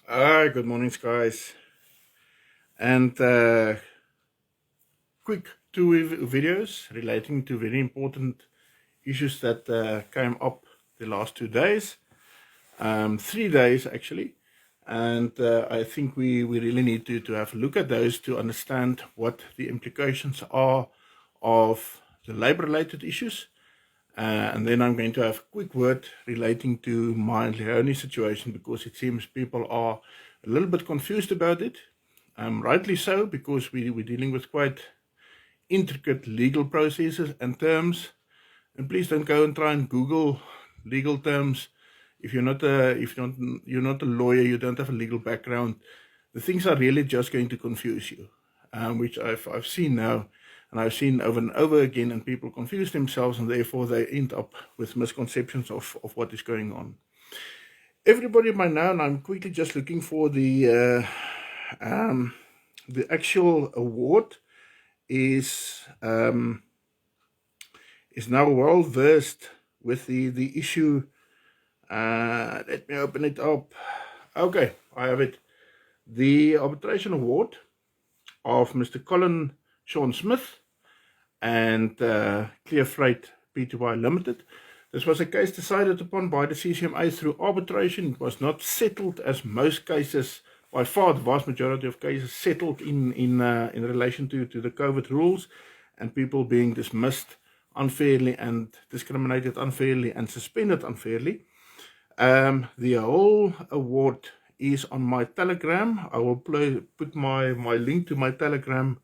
Good morning, guys. And quick two videos relating to very important issues that came up the last 2 days, 3 days actually. And I think we really need to have a look at those to understand what the implications are of the labor-related issues. And then I'm going to have a quick word relating to my Leone situation, because it seems people are a little bit confused about it. Rightly so, because we're dealing with quite intricate legal processes and terms. And please don't go and try and Google legal terms. If you're not a lawyer, you don't have a legal background, the things are really just going to confuse you, which I've seen now, and I've seen over and over again, and people confuse themselves, and therefore they end up with misconceptions of what is going on. Everybody by now, and I'm quickly just looking for the actual award, is now well versed with the issue. Let me open it up. Okay, I have it. The arbitration award of Mr. Colin Sean Smith and Clear Freight Pty Limited. This was a case decided upon by the CCMA through arbitration. It was not settled, as most cases, by far the vast majority of cases, settled in relation to the COVID rules and people being dismissed unfairly and discriminated unfairly and suspended unfairly. The whole award is on my Telegram. I will put my link to my Telegram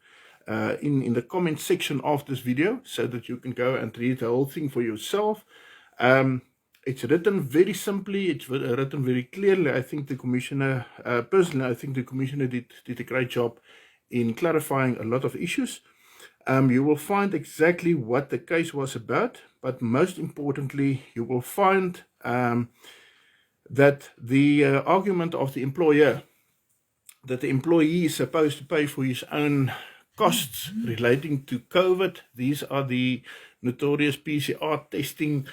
in the comment section of this video, so that you can go and read the whole thing for yourself. It's written very simply, it's written very clearly. I think the Commissioner, personally, I think the Commissioner did a great job in clarifying a lot of issues. You will find exactly what the case was about, but most importantly, you will find that the argument of the employer, that the employee is supposed to pay for his own costs relating to COVID. These are the notorious PCR testing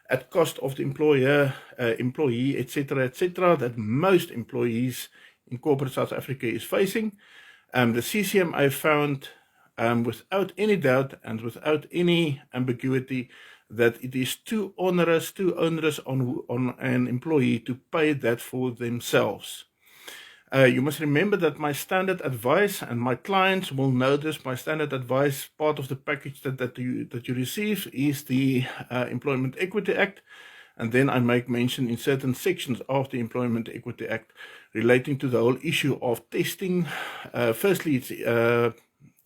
at cost of the employer, employee, etc., that most employees in corporate South Africa is facing. The CCMA found, without any doubt and without any ambiguity, that it is too onerous on an employee to pay that for themselves. You must remember that my standard advice, and my clients will know this, my standard advice, part of the package that you receive, is the Employment Equity Act. And then I make mention in certain sections of the Employment Equity Act relating to the whole issue of testing. Firstly, it's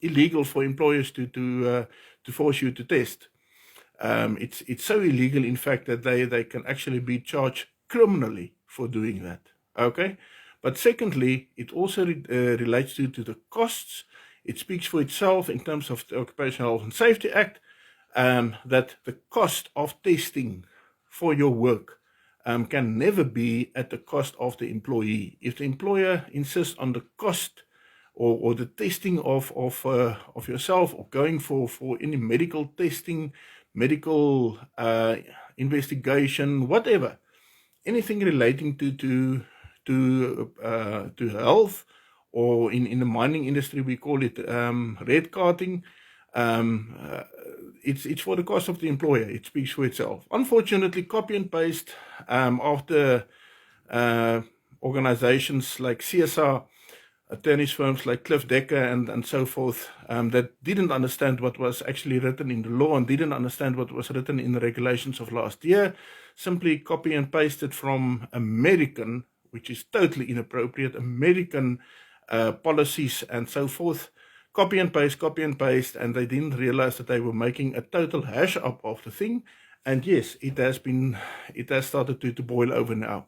illegal for employers to force you to test. It's so illegal, in fact, that they can actually be charged criminally for doing that. Okay. But secondly, it also relates to the costs. It speaks for itself in terms of the Occupational Health and Safety Act, that the cost of testing for your work can never be at the cost of the employee. If the employer insists on the cost or the testing of yourself, or going for any medical testing, medical investigation, whatever, anything relating to health, or in the mining industry we call it red carding, it's for the cost of the employer. It speaks for itself. Unfortunately, copy and paste after organizations like CSR, attorneys firms like Cliff Decker and so forth, that didn't understand what was actually written in the law and didn't understand what was written in the regulations of last year, simply copy and pasted from American, which is totally inappropriate, American policies and so forth. Copy and paste, and they didn't realize that they were making a total hash up of the thing. And yes, it has started to boil over now.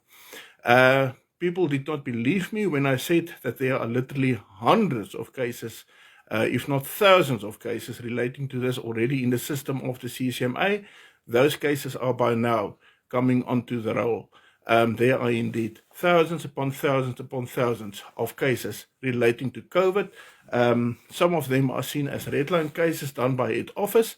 People did not believe me when I said that there are literally hundreds of cases, if not thousands of cases relating to this already in the system of the CCMA. Those cases are by now coming onto the roll. There are indeed thousands upon thousands of cases relating to COVID. Some of them are seen as red line cases done by head office.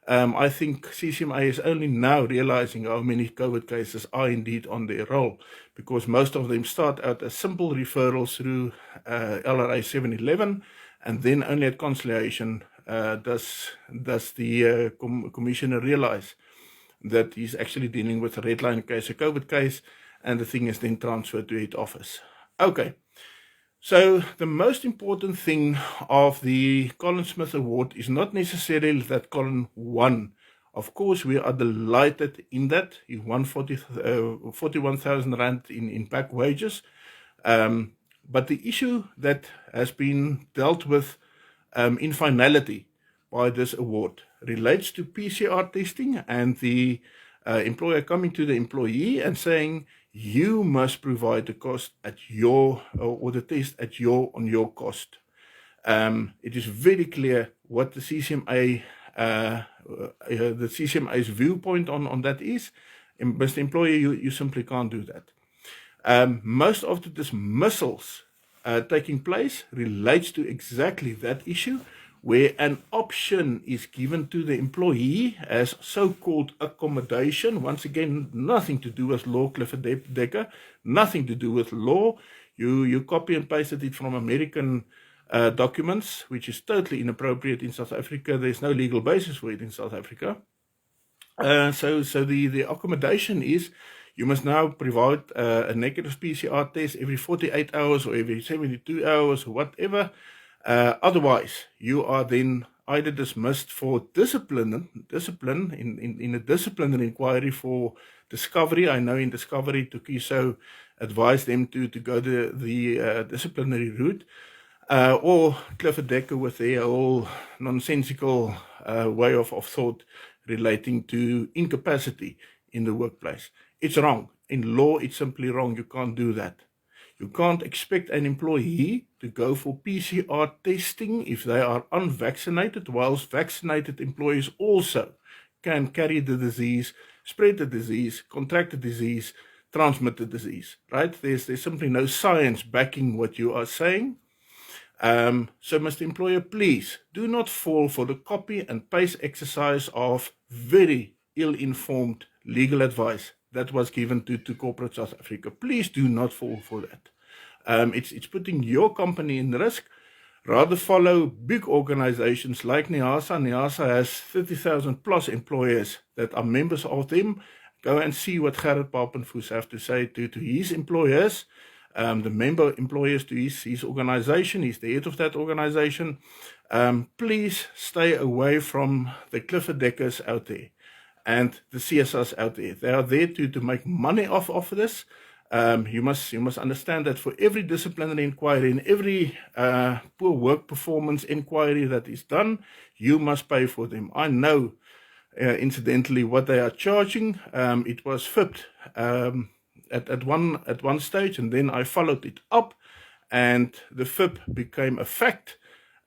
I think CCMA is only now realizing how many COVID cases are indeed on their roll, because most of them start out as simple referrals through LRA 711, and then only at conciliation does the commissioner realize that he's actually dealing with a red line case, a COVID case, and the thing is then transferred to head office. Okay. So the most important thing of the Colin Smith Award is not necessarily that Colin won. Of course, we are delighted in that. He won 41,000 Rand in back wages. But the issue that has been dealt with in finality by this award relates to PCR testing and the employer coming to the employee and saying, you must provide the cost at your, or the test at on your cost. It is very clear what the CCMA's viewpoint on that is. Mr. Employer, you simply can't do that. Most of the dismissals taking place relates to exactly that issue, where an option is given to the employee as so-called accommodation. Once again, nothing to do with law, Clifford Decker, nothing to do with law. You copy and pasted it from American documents, which is totally inappropriate in South Africa. There's no legal basis for it in South Africa. So the accommodation is, you must now provide a negative PCR test every 48 hours or every 72 hours or whatever. Otherwise, you are then either dismissed for discipline in a disciplinary inquiry for discovery. I know in discovery, Tukiso advised them to go the disciplinary route, or Clifford Decker with their whole nonsensical way of thought relating to incapacity in the workplace. It's wrong. In law, it's simply wrong. You can't do that. You can't expect an employee to go for PCR testing if they are unvaccinated, whilst vaccinated employees also can carry the disease, spread the disease, contract the disease, transmit the disease, right? There's simply no science backing what you are saying. So Mr. Employer, please do not fall for the copy and paste exercise of very ill-informed legal advice that was given to corporate South Africa. Please do not fall for that. It's putting your company in risk. Rather follow big organizations like NIASA. NIASA has 30,000 plus employers that are members of them. Go and see what Gerrit Papenfoes have to say to his employers, the member employers to his organization. He's the head of that organization. Please stay away from the Clifford Deckers out there and the CSRs out there. They are there to make money off of this. You must understand that for every disciplinary inquiry and every poor work performance inquiry that is done, you must pay for them. I know, incidentally, what they are charging. It was fibbed at one stage, and then I followed it up, and the fib became a fact.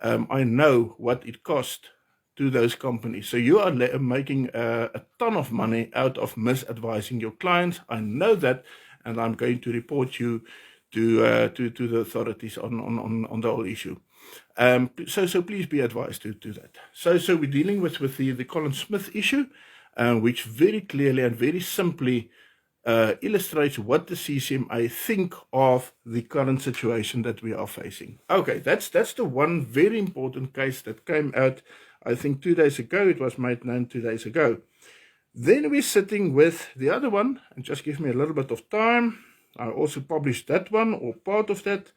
I know what it cost to those companies. So you are making a ton of money out of misadvising your clients. I know that, and I'm going to report you to the authorities on the whole issue. So please be advised to do that. So we're dealing with the Colin Smith issue, which very clearly and very simply illustrates what the CCMA think of the current situation that we are facing. Okay, that's the one very important case that came out, I think 2 days ago. It was made known 2 days ago. Then we're sitting with the other one, and just give me a little bit of time. I also published that one, or part of that.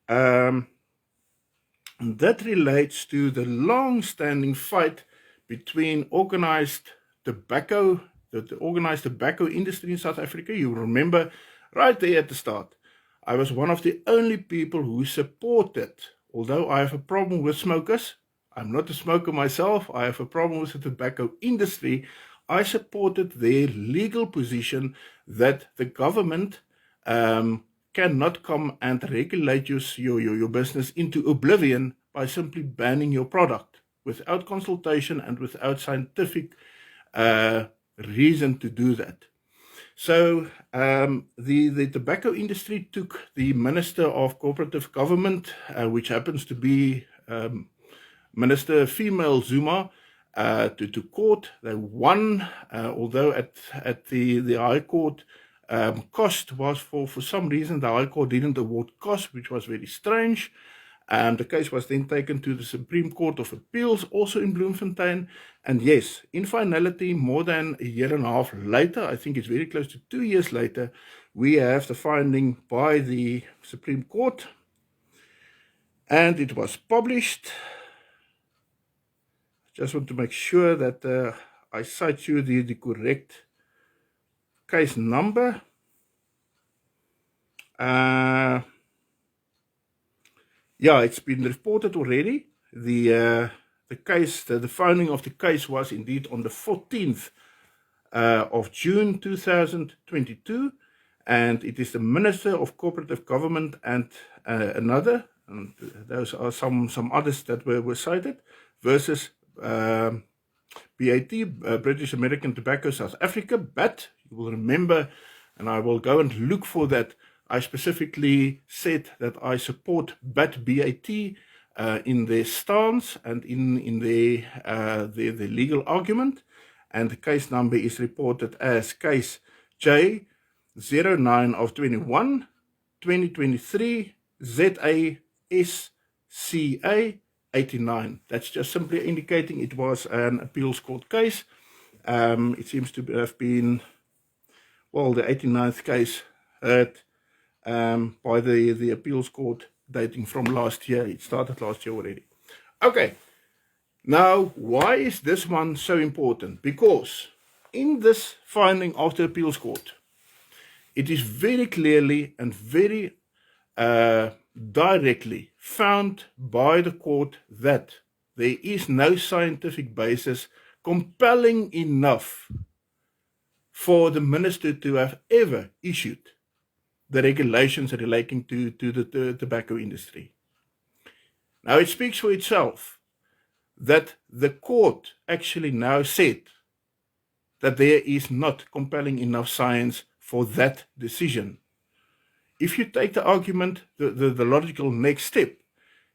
That relates to the long-standing fight between organized tobacco, the organized tobacco industry in South Africa. You remember right there at the start, I was one of the only people who supported, although I have a problem with smokers, I'm not a smoker myself, I have a problem with the tobacco industry, I supported their legal position that the government cannot come and regulate your business into oblivion by simply banning your product without consultation and without scientific reason to do that. So the tobacco industry took the Minister of Cooperative Government, which happens to be Minister female Zuma, to court. They won, although at the High Court, cost was for some reason the High Court didn't award cost, which was very strange. The case was then taken to the Supreme Court of Appeals, also in Bloemfontein. And yes, in finality, more than a year and a half later, I think it's very close to 2 years later, we have the finding by the Supreme Court. And it was published. Just want to make sure that I cite you the correct case number. Yeah, it's been reported already. The case, the finding of the case was indeed on the 14th of June 2022, and it is the Minister of Cooperative Government and another, and those are some others that were cited, versus BAT, British American Tobacco South Africa. But you will remember, and I will go and look for that, I specifically said that I support BAT in their stance and in their legal argument, and the case number is reported as case J09 of 21 2023 ZASCA 89. That's just simply indicating it was an appeals court case. It seems to have been, well, the 89th case heard by the appeals court dating from last year. It started last year already. Okay, now why is this one so important? Because in this finding of the appeals court, it is very clearly and very directly found by the court that there is no scientific basis compelling enough for the minister to have ever issued the regulations relating to the tobacco industry. Now it speaks for itself that the court actually now said that there is not compelling enough science for that decision. If you take the argument, the logical next step,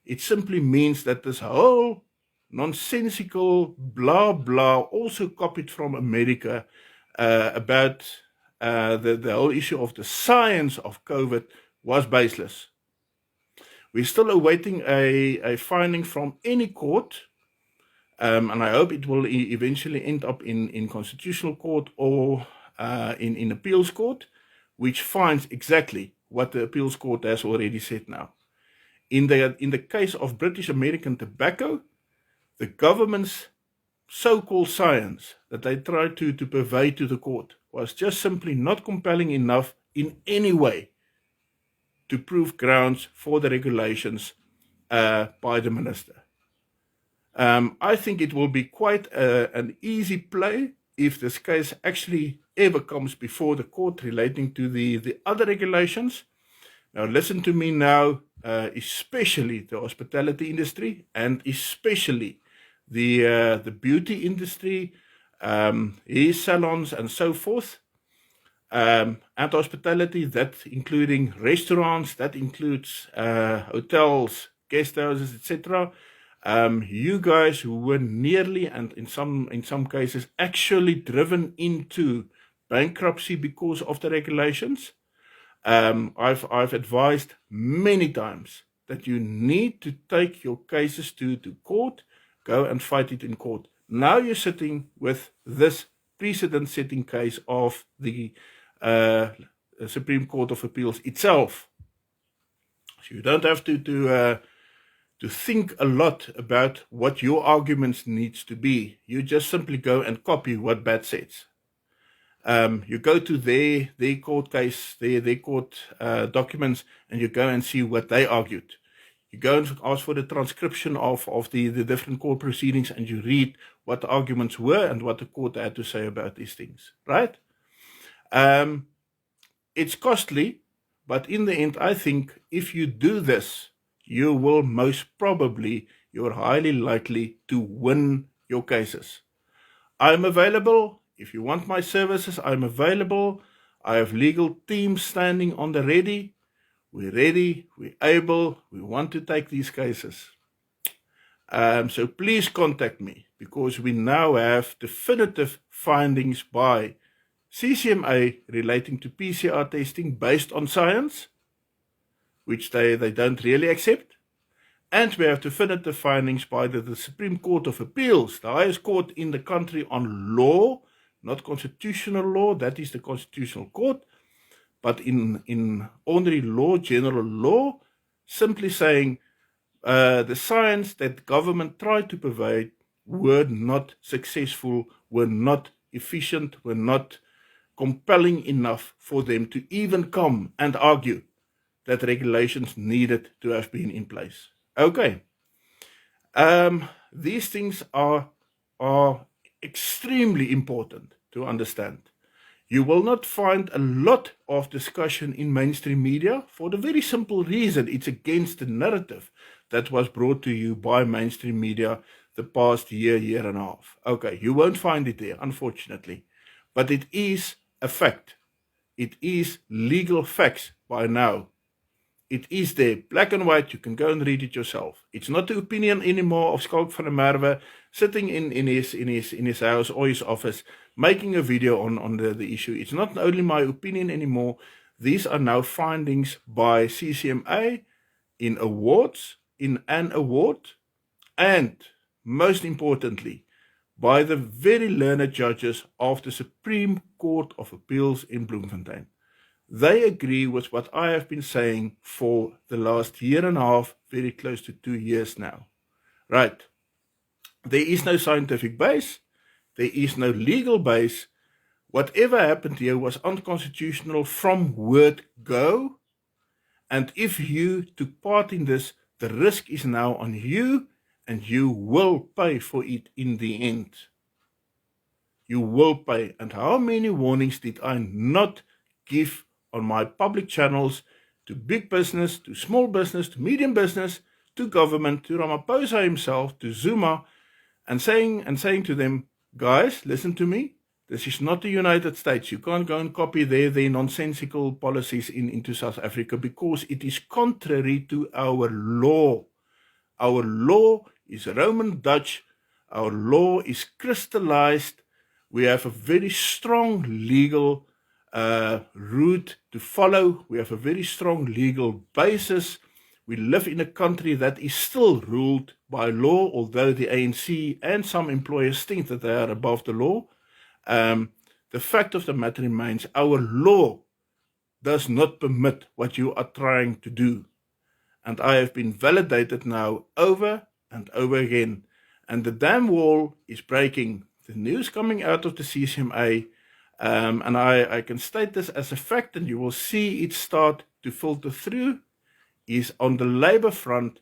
it simply means that this whole nonsensical blah blah, also copied from America, about the whole issue of the science of COVID was baseless. We're still awaiting a finding from any court, and I hope it will eventually end up in constitutional court or in appeals court, which finds exactly what the appeals court has already said now. In the case of British American Tobacco, the government's so-called science that they tried to purvey to the court was just simply not compelling enough in any way to prove grounds for the regulations by the minister. I think it will be quite an easy play if this case actually ever comes before the court relating to the other regulations. Now listen to me now, especially the hospitality industry and especially the beauty industry, hair salons and so forth, and hospitality, that including restaurants, that includes hotels, guest houses, etc. You guys who were nearly, and in some cases actually, driven into bankruptcy because of the regulations. I've advised many times that you need to take your cases to court, go and fight it in court. Now you're sitting with this precedent-setting case of the Supreme Court of Appeals itself. So you don't have to think a lot about what your arguments needs to be. You just simply go and copy what BAT says. You go to their court case, their court documents, and you go and see what they argued. You go and ask for the transcription of the different court proceedings, and you read what the arguments were and what the court had to say about these things, right? It's costly, but in the end, I think if you do this, you will most probably, you're highly likely to win your cases. I'm available. If you want my services, I'm available. I have legal teams standing on the ready. We're ready, we're able, we want to take these cases. So please contact me, because we now have definitive findings by CCMA relating to PCR testing based on science, which they don't really accept. And we have definitive findings by the Supreme Court of Appeals, the highest court in the country on law, not constitutional law, that is the Constitutional Court, but in ordinary law, general law, simply saying the science that government tried to provide were not successful, were not efficient, were not compelling enough for them to even come and argue that regulations needed to have been in place. Okay. These things are extremely important to understand. You will not find a lot of discussion in mainstream media for the very simple reason it's against the narrative that was brought to you by mainstream media the past year and a half. Okay, you won't find it there, unfortunately. But it is a fact. It is legal facts by now. It is there, black and white. You can go and read it yourself. It's not the opinion anymore of Skalk van der Merwe sitting in his house or his office making a video on the issue. It's not only my opinion anymore. These are now findings by CCMA in awards, in an award, and most importantly, by the very learned judges of the Supreme Court of Appeals in Bloemfontein. They agree with what I have been saying for the last year and a half, very close to 2 years now. Right. There is no scientific base. There is no legal base. Whatever happened here was unconstitutional from word go. And if you took part in this, the risk is now on you, and you will pay for it in the end. You will pay. And how many warnings did I not give on my public channels to big business, to small business, to medium business, to government, to Ramaphosa himself, to Zuma, and saying to them, guys, listen to me. This is not the United States. You can't go and copy their nonsensical policies into South Africa, because it is contrary to our law. Our law is Roman Dutch. Our law is crystallized. We have a very strong legal route to follow. We have a very strong legal basis. We live in a country that is still ruled by law, although the ANC and some employers think that they are above the law. The fact of the matter remains, our law does not permit what you are trying to do. And I have been validated now over and over again. And the damn wall is breaking. The news coming out of the CCMA, and I can state this as a fact, and you will see it start to filter through, is on the labor front,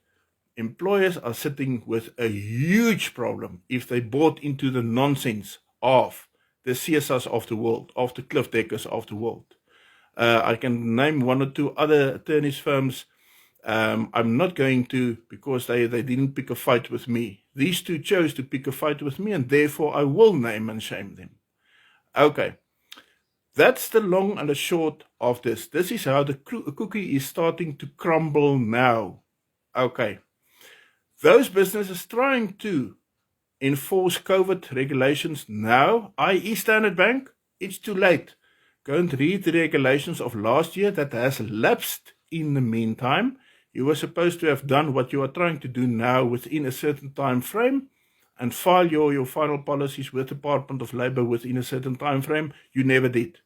employers are sitting with a huge problem if they bought into the nonsense of the CSRs of the world, of the Cliff Deckers of the world. I can name one or two other attorneys firms. I'm not going to, because they didn't pick a fight with me. These two chose to pick a fight with me, and therefore I will name and shame them. Okay. That's the long and the short of this. This is how the cookie is starting to crumble now. Okay. Those businesses trying to enforce COVID regulations now, i.e. Standard Bank, it's too late. Go and read the regulations of last year that has lapsed in the meantime. You were supposed to have done what you are trying to do now within a certain time frame and file your final policies with the Department of Labour within a certain time frame. You never did.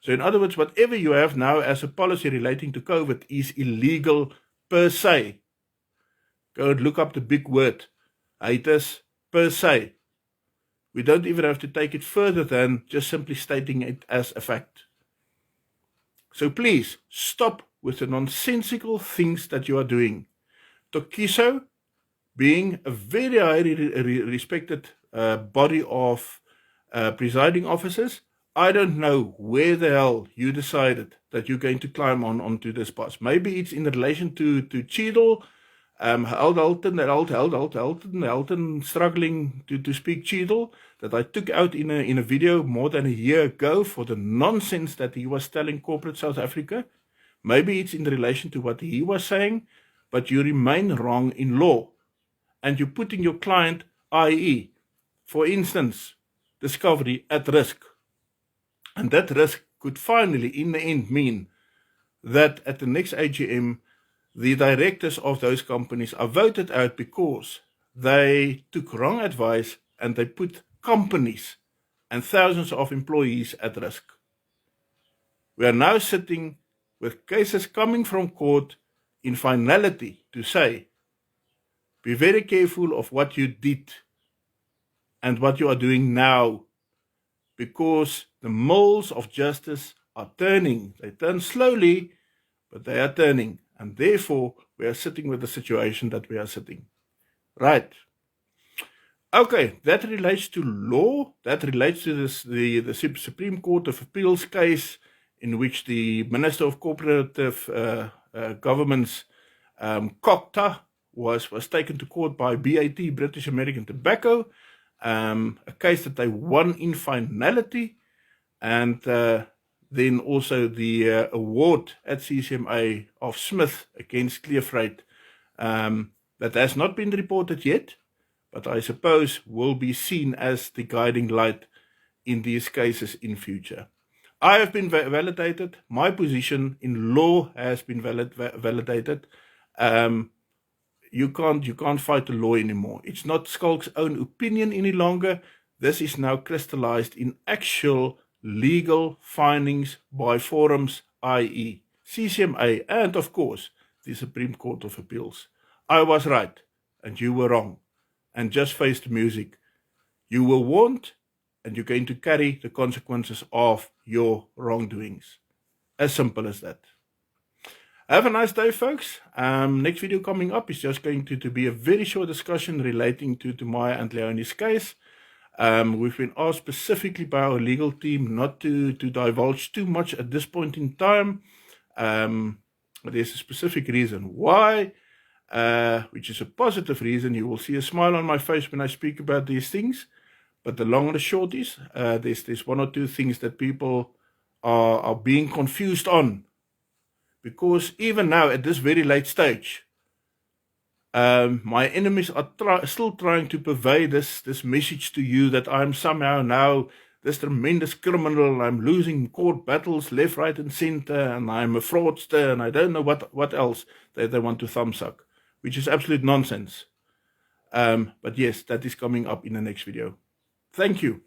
So in other words, whatever you have now as a policy relating to COVID is illegal per se. Go and look up the big word. Haters, per se. We don't even have to take it further than just simply stating it as a fact. So please, stop with the nonsensical things that you are doing. Tokiso, being a very highly respected body of presiding officers, I don't know where the hell you decided that you're going to climb onto this bus. Maybe it's in relation to Cheadle, Helton struggling to speak Cheadle, that I took out in a video more than a year ago for the nonsense that he was telling corporate South Africa. Maybe it's in relation to what he was saying, but you remain wrong in law. and you're putting your client, i.e., for instance, Discovery, at risk. And that risk could finally, in the end, mean that at the next AGM, the directors of those companies are voted out because they took wrong advice and they put companies and thousands of employees at risk. We are now sitting with cases coming from court in finality to say, be very careful of what you did and what you are doing now, because the mills of justice are turning. They turn slowly, but they are turning. And therefore, we are sitting with the situation that we are sitting. Right. Okay, that relates to law. That relates to the Supreme Court of Appeals case in which the Minister of Cooperative Governments, Kokta, was taken to court by BAT, British American Tobacco, a case that they won in finality, and then also the award at CCMA of Smith against Clearfreight, that has not been reported yet, but I suppose will be seen as the guiding light in these cases in future. I have been validated. My position in law has been validated. You can't fight the law anymore. It's not Skalk's own opinion any longer. This is now crystallized in actual legal findings by forums, i.e. CCMA, and of course, the Supreme Court of Appeals. I was right, and you were wrong. And just face the music. You were warned, and you're going to carry the consequences of your wrongdoings. As simple as that. Have a nice day, folks. Next video coming up is just going to be a very short discussion relating to Maya and Leonie's case. We've been asked specifically by our legal team not to divulge too much at this point in time. There's a specific reason why, which is a positive reason. You will see a smile on my face when I speak about these things. But the long and the short is, there's one or two things that people are being confused on. Because even now, at this very late stage, my enemies are still trying to purvey this message to you that I'm somehow now this tremendous criminal, and I'm losing court battles left, right, and center, and I'm a fraudster, and I don't know what else they want to thumbsuck, which is absolute nonsense. But yes, that is coming up in the next video. Thank you.